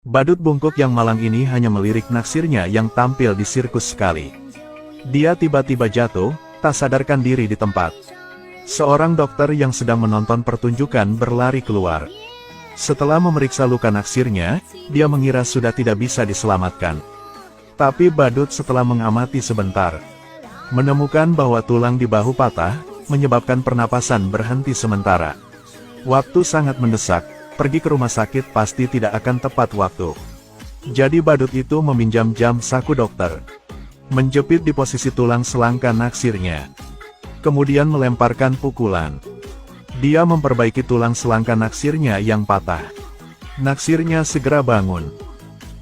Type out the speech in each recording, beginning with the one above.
Badut bungkuk yang malang ini hanya melirik naksirnya yang tampil di sirkus sekali. Dia tiba-tiba jatuh, tak sadarkan diri di tempat. Seorang dokter yang sedang menonton pertunjukan berlari keluar. Setelah memeriksa luka naksirnya, dia mengira sudah tidak bisa diselamatkan. Tapi badut setelah mengamati sebentar, menemukan bahwa tulang di bahu patah, menyebabkan pernapasan berhenti sementara. Waktu sangat mendesak, pergi ke rumah sakit pasti tidak akan tepat waktu. Jadi badut itu meminjam jam saku dokter. Menjepit di posisi tulang selangka naksirnya. Kemudian melemparkan pukulan. Dia memperbaiki tulang selangka naksirnya yang patah. Naksirnya segera bangun.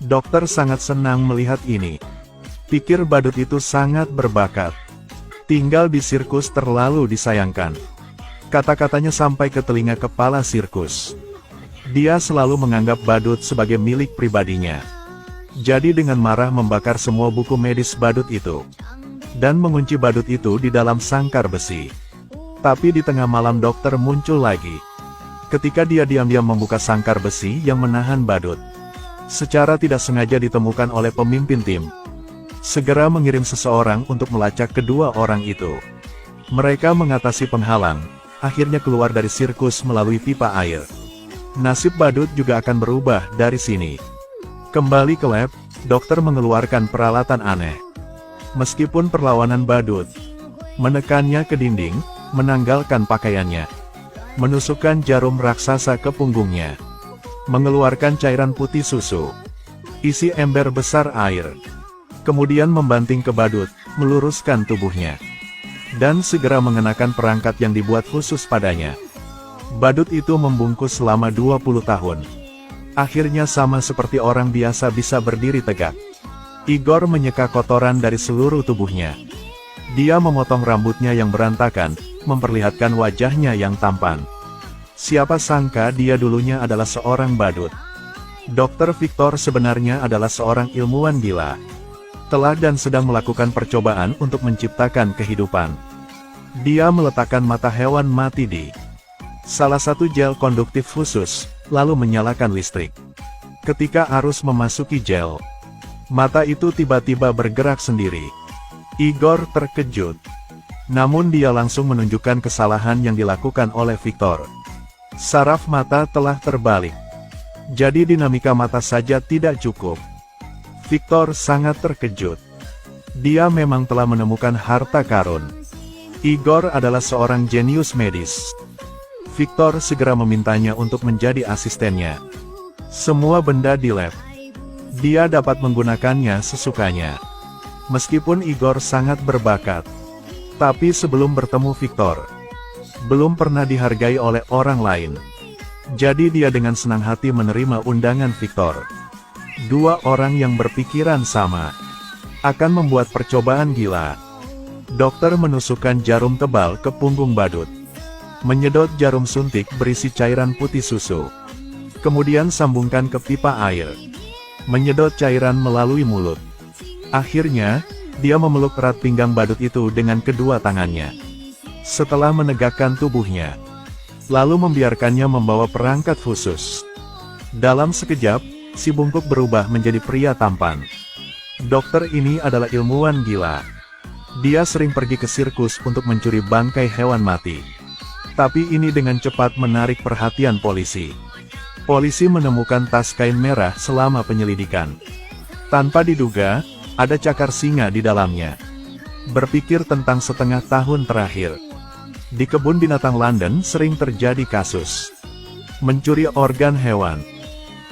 Dokter sangat senang melihat ini. Pikir badut itu sangat berbakat. Tinggal di sirkus terlalu disayangkan. Kata-katanya sampai ke telinga kepala sirkus. Dia selalu menganggap badut sebagai milik pribadinya. Jadi dengan marah membakar semua buku medis badut itu. Dan mengunci badut itu di dalam sangkar besi. Tapi di tengah malam dokter muncul lagi. Ketika dia diam-diam membuka sangkar besi yang menahan badut. Secara tidak sengaja ditemukan oleh pemimpin tim. Segera mengirim seseorang untuk melacak kedua orang itu. Mereka mengatasi penghalang, akhirnya keluar dari sirkus melalui pipa air. Nasib badut juga akan berubah dari sini. Kembali ke lab, dokter mengeluarkan peralatan aneh. Meskipun perlawanan badut, menekannya ke dinding, menanggalkan pakaiannya, menusukkan jarum raksasa ke punggungnya, mengeluarkan cairan putih susu, isi ember besar air, kemudian membanting ke badut, meluruskan tubuhnya, dan segera mengenakan perangkat yang dibuat khusus padanya. Badut itu membungkus selama 20 tahun. Akhirnya sama seperti orang biasa bisa berdiri tegak. Igor menyeka kotoran dari seluruh tubuhnya. Dia memotong rambutnya yang berantakan, memperlihatkan wajahnya yang tampan. Siapa sangka dia dulunya adalah seorang badut. Dr. Victor sebenarnya adalah seorang ilmuwan gila. Telah dan sedang melakukan percobaan untuk menciptakan kehidupan. Dia meletakkan mata hewan mati di salah satu gel konduktif khusus, lalu menyalakan listrik. Ketika arus memasuki gel, mata itu tiba-tiba bergerak sendiri. Igor terkejut. Namun dia langsung menunjukkan kesalahan yang dilakukan oleh Victor. Saraf mata telah terbalik. Jadi dinamika mata saja tidak cukup. Victor sangat terkejut. Dia memang telah menemukan harta karun. Igor adalah seorang jenius medis. Victor segera memintanya untuk menjadi asistennya. Semua benda di lab, dia dapat menggunakannya sesukanya. Meskipun Igor sangat berbakat, tapi sebelum bertemu Victor, belum pernah dihargai oleh orang lain. Jadi dia dengan senang hati menerima undangan Victor. Dua orang yang berpikiran sama, akan membuat percobaan gila. Dokter menusukkan jarum tebal ke punggung badut. Menyedot jarum suntik berisi cairan putih susu. Kemudian sambungkan ke pipa air. Menyedot cairan melalui mulut. Akhirnya, dia memeluk erat pinggang badut itu dengan kedua tangannya. Setelah menegakkan tubuhnya, lalu membiarkannya membawa perangkat khusus. Dalam sekejap, si bungkuk berubah menjadi pria tampan. Dokter ini adalah ilmuwan gila. Dia sering pergi ke sirkus untuk mencuri bangkai hewan mati. Tapi ini dengan cepat menarik perhatian polisi. Polisi menemukan tas kain merah selama penyelidikan. Tanpa diduga, ada cakar singa di dalamnya. Berpikir tentang setengah tahun terakhir. Di kebun binatang London sering terjadi kasus mencuri organ hewan.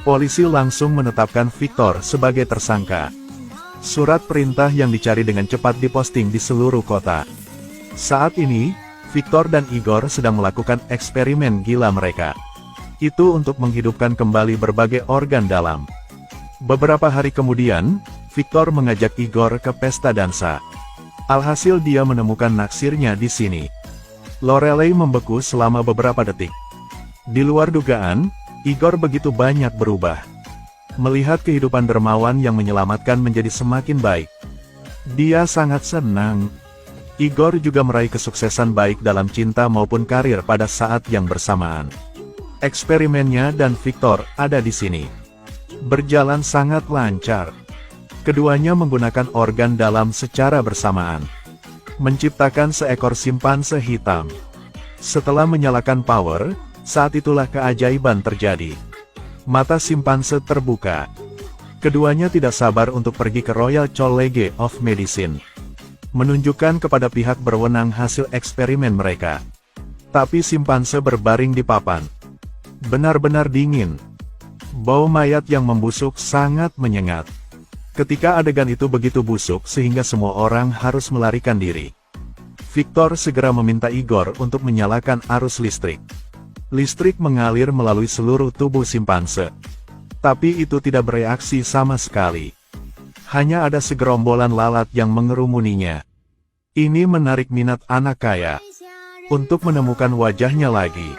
Polisi langsung menetapkan Victor sebagai tersangka. Surat perintah yang dicari dengan cepat diposting di seluruh kota. Saat ini, Victor dan Igor sedang melakukan eksperimen gila mereka. Itu untuk menghidupkan kembali berbagai organ dalam. Beberapa hari kemudian, Victor mengajak Igor ke pesta dansa. Alhasil dia menemukan naksirnya di sini. Lorelei membeku selama beberapa detik. Di luar dugaan, Igor begitu banyak berubah. Melihat kehidupan dermawan yang menyelamatkan menjadi semakin baik, dia sangat senang. Igor juga meraih kesuksesan baik dalam cinta maupun karir pada saat yang bersamaan. Eksperimennya dan Victor ada di sini. berjalan sangat lancar. Keduanya menggunakan organ dalam secara bersamaan, menciptakan seekor simpanse hitam. Setelah menyalakan power, saat itulah keajaiban terjadi. Mata simpanse terbuka. Keduanya tidak sabar untuk pergi ke Royal College of Medicine, menunjukkan kepada pihak berwenang hasil eksperimen mereka. Tapi simpanse berbaring di papan, benar-benar dingin. Bau mayat yang membusuk sangat menyengat. Ketika adegan itu begitu busuk sehingga semua orang harus melarikan diri, Victor segera meminta Igor untuk menyalakan arus listrik. Listrik mengalir melalui seluruh tubuh simpanse. Tapi itu tidak bereaksi sama sekali. Hanya ada segerombolan lalat yang mengerumuninya. Ini menarik minat anak kaya. Untuk menemukan wajahnya lagi,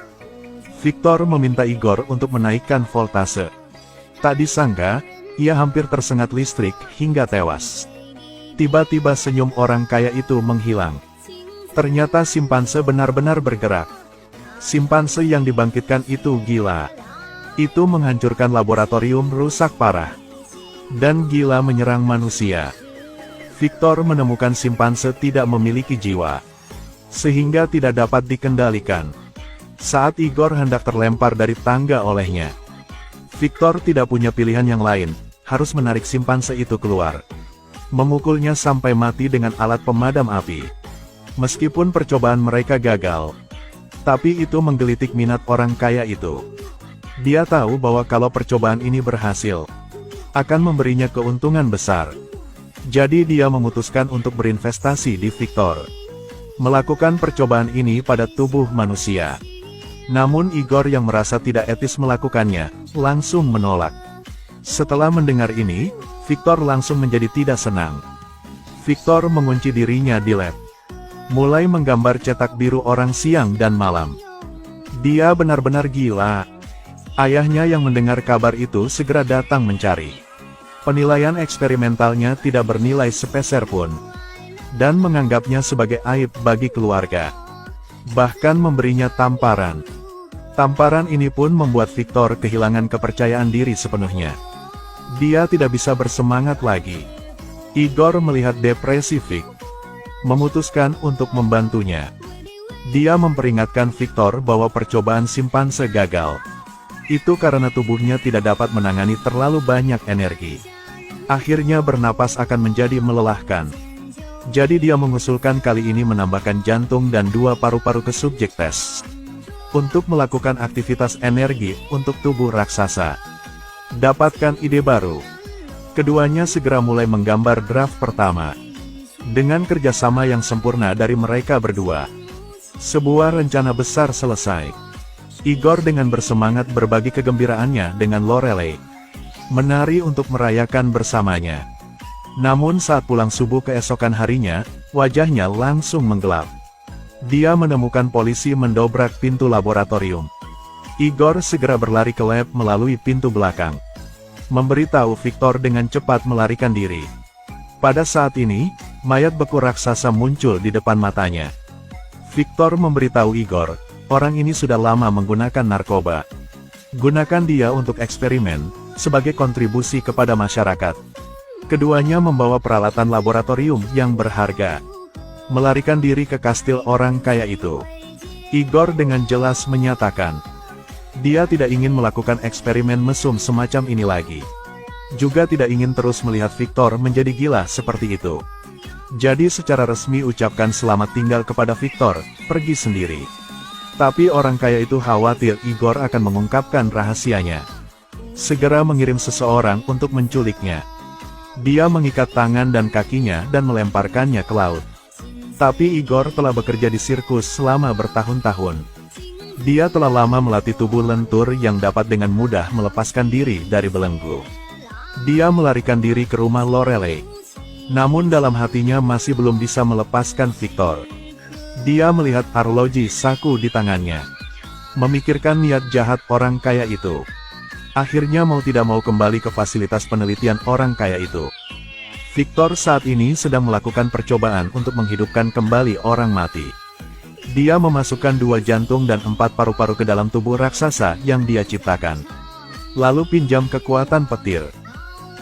Victor meminta Igor untuk menaikkan voltase. Tak disangka, ia hampir tersengat listrik hingga tewas. Tiba-tiba senyum orang kaya itu menghilang. Ternyata simpanse benar-benar bergerak. Simpanse yang dibangkitkan itu gila. Itu menghancurkan laboratorium rusak parah. Dan gila menyerang manusia. Victor menemukan simpanse tidak memiliki jiwa, sehingga tidak dapat dikendalikan. Saat Igor hendak terlempar dari tangga olehnya, Victor tidak punya pilihan yang lain, harus menarik simpanse itu keluar. Memukulnya sampai mati dengan alat pemadam api. Meskipun percobaan mereka gagal, tapi itu menggelitik minat orang kaya itu. Dia tahu bahwa kalau percobaan ini berhasil, akan memberinya keuntungan besar. Jadi dia memutuskan untuk berinvestasi di Victor, melakukan percobaan ini pada tubuh manusia. Namun Igor yang merasa tidak etis melakukannya, langsung menolak. Setelah mendengar ini, Victor langsung menjadi tidak senang. Victor mengunci dirinya di lab, mulai menggambar cetak biru orang siang dan malam. Dia benar-benar gila. Ayahnya yang mendengar kabar itu segera datang mencari. Penilaian eksperimentalnya tidak bernilai sepeser pun, dan menganggapnya sebagai aib bagi keluarga. Bahkan memberinya tamparan. Tamparan ini pun membuat Victor kehilangan kepercayaan diri sepenuhnya. Dia tidak bisa bersemangat lagi. Igor melihat depresi Vic, memutuskan untuk membantunya. Dia memperingatkan Victor bahwa percobaan simpanse gagal. Itu karena tubuhnya tidak dapat menangani terlalu banyak energi. Akhirnya bernapas akan menjadi melelahkan. Jadi dia mengusulkan kali ini menambahkan jantung dan 2 paru-paru ke subjek tes, untuk melakukan aktivitas energi untuk tubuh raksasa. Dapatkan ide baru. Keduanya segera mulai menggambar draft pertama. Dengan kerjasama yang sempurna dari mereka berdua, sebuah rencana besar selesai. Igor dengan bersemangat berbagi kegembiraannya dengan Lorelei, menari untuk merayakan bersamanya. Namun saat pulang subuh keesokan harinya, wajahnya langsung menggelap. Dia menemukan polisi mendobrak pintu laboratorium. Igor segera berlari ke lab melalui pintu belakang, memberitahu Victor dengan cepat melarikan diri. Pada saat ini, mayat beku raksasa muncul di depan matanya. Victor memberitahu Igor, orang ini sudah lama menggunakan narkoba. Gunakan dia untuk eksperimen, sebagai kontribusi kepada masyarakat. Keduanya membawa peralatan laboratorium yang berharga, melarikan diri ke kastil orang kaya itu. Igor dengan jelas menyatakan, dia tidak ingin melakukan eksperimen mesum semacam ini lagi. Juga tidak ingin terus melihat Victor menjadi gila seperti itu. Jadi secara resmi ucapkan selamat tinggal kepada Victor, pergi sendiri. Tapi orang kaya itu khawatir Igor akan mengungkapkan rahasianya. Segera mengirim seseorang untuk menculiknya. Dia mengikat tangan dan kakinya dan melemparkannya ke laut. Tapi Igor telah bekerja di sirkus selama bertahun-tahun. Dia telah lama melatih tubuh lentur yang dapat dengan mudah melepaskan diri dari belenggu. Dia melarikan diri ke rumah Lorelei. Namun dalam hatinya masih belum bisa melepaskan Victor. Dia melihat arloji saku di tangannya, memikirkan niat jahat orang kaya itu. Akhirnya mau tidak mau kembali ke fasilitas penelitian orang kaya itu. Victor saat ini sedang melakukan percobaan untuk menghidupkan kembali orang mati. Dia memasukkan 2 jantung dan 4 paru-paru ke dalam tubuh raksasa yang dia ciptakan. Lalu pinjam kekuatan petir.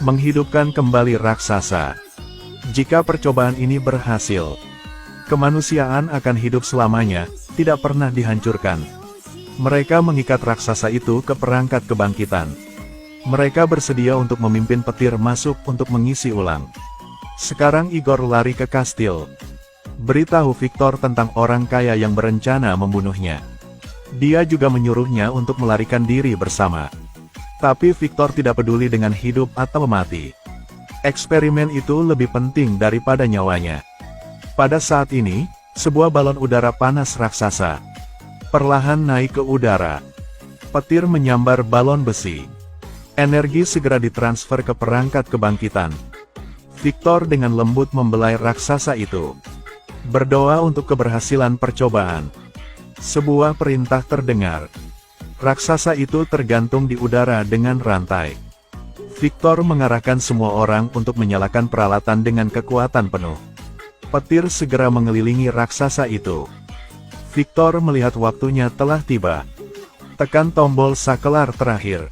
Menghidupkan kembali raksasa. Jika percobaan ini berhasil, kemanusiaan akan hidup selamanya, tidak pernah dihancurkan. Mereka mengikat raksasa itu ke perangkat kebangkitan. Mereka bersedia untuk memimpin petir masuk untuk mengisi ulang. Sekarang Igor lari ke kastil. Beritahu Victor tentang orang kaya yang berencana membunuhnya. Dia juga menyuruhnya untuk melarikan diri bersama. Tapi Victor tidak peduli dengan hidup atau mati. Eksperimen itu lebih penting daripada nyawanya. Pada saat ini, sebuah balon udara panas raksasa perlahan naik ke udara. Petir menyambar balon besi. Energi segera ditransfer ke perangkat kebangkitan. Victor dengan lembut membelai raksasa itu. Berdoa untuk keberhasilan percobaan. Sebuah perintah terdengar. Raksasa itu tergantung di udara dengan rantai. Victor mengarahkan semua orang untuk menyalakan peralatan dengan kekuatan penuh. Petir segera mengelilingi raksasa itu. Victor melihat waktunya telah tiba. Tekan tombol sakelar terakhir.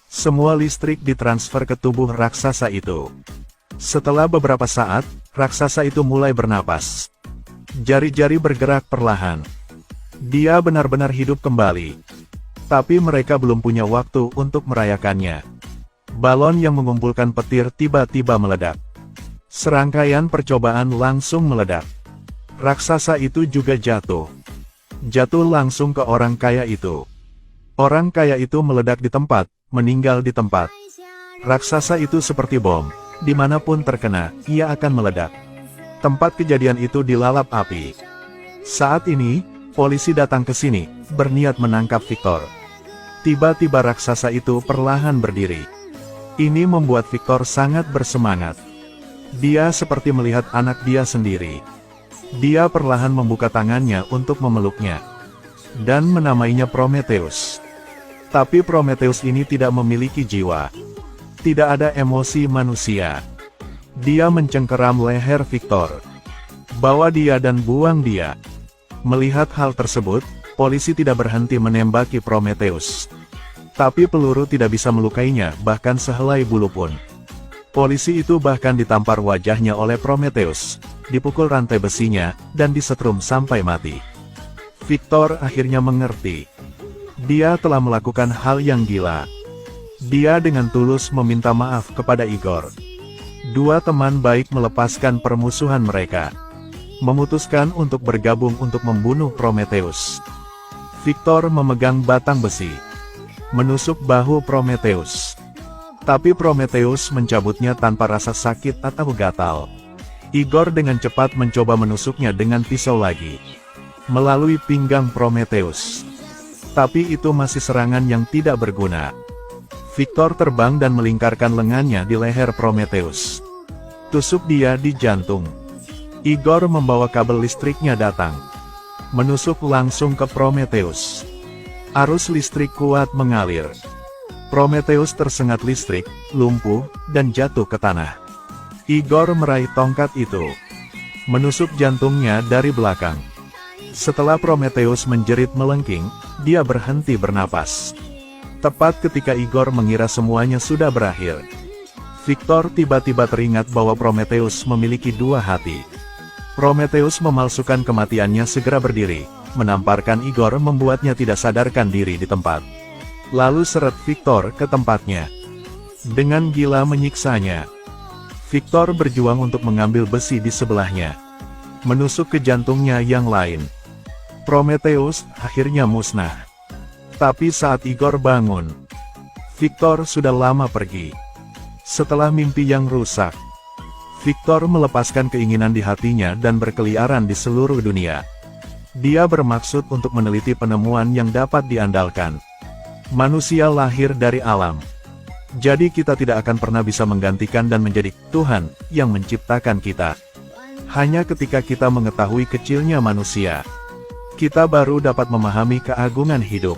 Semua listrik ditransfer ke tubuh raksasa itu. Setelah beberapa saat, raksasa itu mulai bernapas. Jari-jari bergerak perlahan. Dia benar-benar hidup kembali. Tapi mereka belum punya waktu untuk merayakannya. Balon yang mengumpulkan petir tiba-tiba meledak. Serangkaian percobaan langsung meledak. Raksasa itu juga jatuh. Jatuh langsung ke orang kaya itu. Orang kaya itu meledak di tempat, meninggal di tempat. Raksasa itu seperti bom, dimanapun terkena, ia akan meledak. Tempat kejadian itu dilalap api. Saat ini, polisi datang ke sini, berniat menangkap Victor. Tiba-tiba raksasa itu perlahan berdiri. Ini membuat Victor sangat bersemangat. Dia seperti melihat anak dia sendiri. Dia perlahan membuka tangannya untuk memeluknya. Dan menamainya Prometheus. Tapi Prometheus ini tidak memiliki jiwa. Tidak ada emosi manusia. Dia mencengkeram leher Victor. Bawa dia dan buang dia. Melihat hal tersebut, polisi tidak berhenti menembaki Prometheus. Tapi peluru tidak bisa melukainya, bahkan sehelai bulu pun. Polisi itu bahkan ditampar wajahnya oleh Prometheus, dipukul rantai besinya, dan disetrum sampai mati. Victor akhirnya mengerti. Dia telah melakukan hal yang gila. Dia dengan tulus meminta maaf kepada Igor. Dua teman baik melepaskan permusuhan mereka. Memutuskan untuk bergabung untuk membunuh Prometheus. Victor memegang batang besi. Menusuk bahu Prometheus. Tapi Prometheus mencabutnya tanpa rasa sakit atau gatal. Igor dengan cepat mencoba menusuknya dengan pisau lagi. Melalui pinggang Prometheus. Tapi itu masih serangan yang tidak berguna. Victor terbang dan melingkarkan lengannya di leher Prometheus. Tusuk dia di jantung. Igor membawa kabel listriknya datang. Menusuk langsung ke Prometheus. Arus listrik kuat mengalir. Prometheus tersengat listrik, lumpuh, dan jatuh ke tanah. Igor meraih tongkat itu. Menusuk jantungnya dari belakang. Setelah Prometheus menjerit melengking, dia berhenti bernapas. Tepat ketika Igor mengira semuanya sudah berakhir, Victor tiba-tiba teringat bahwa Prometheus memiliki dua hati. Prometheus memalsukan kematiannya segera berdiri, menamparkan Igor membuatnya tidak sadarkan diri di tempat. Lalu seret Victor ke tempatnya. Dengan gila menyiksanya. Victor berjuang untuk mengambil besi di sebelahnya. Menusuk ke jantungnya yang lain. Prometheus akhirnya musnah. Tapi saat Igor bangun, Victor sudah lama pergi. Setelah mimpi yang rusak, Victor melepaskan keinginan di hatinya dan berkeliaran di seluruh dunia. Dia bermaksud untuk meneliti penemuan yang dapat diandalkan. Manusia lahir dari alam. Jadi kita tidak akan pernah bisa menggantikan dan menjadi Tuhan yang menciptakan kita. Hanya ketika kita mengetahui kecilnya manusia, kita baru dapat memahami keagungan hidup.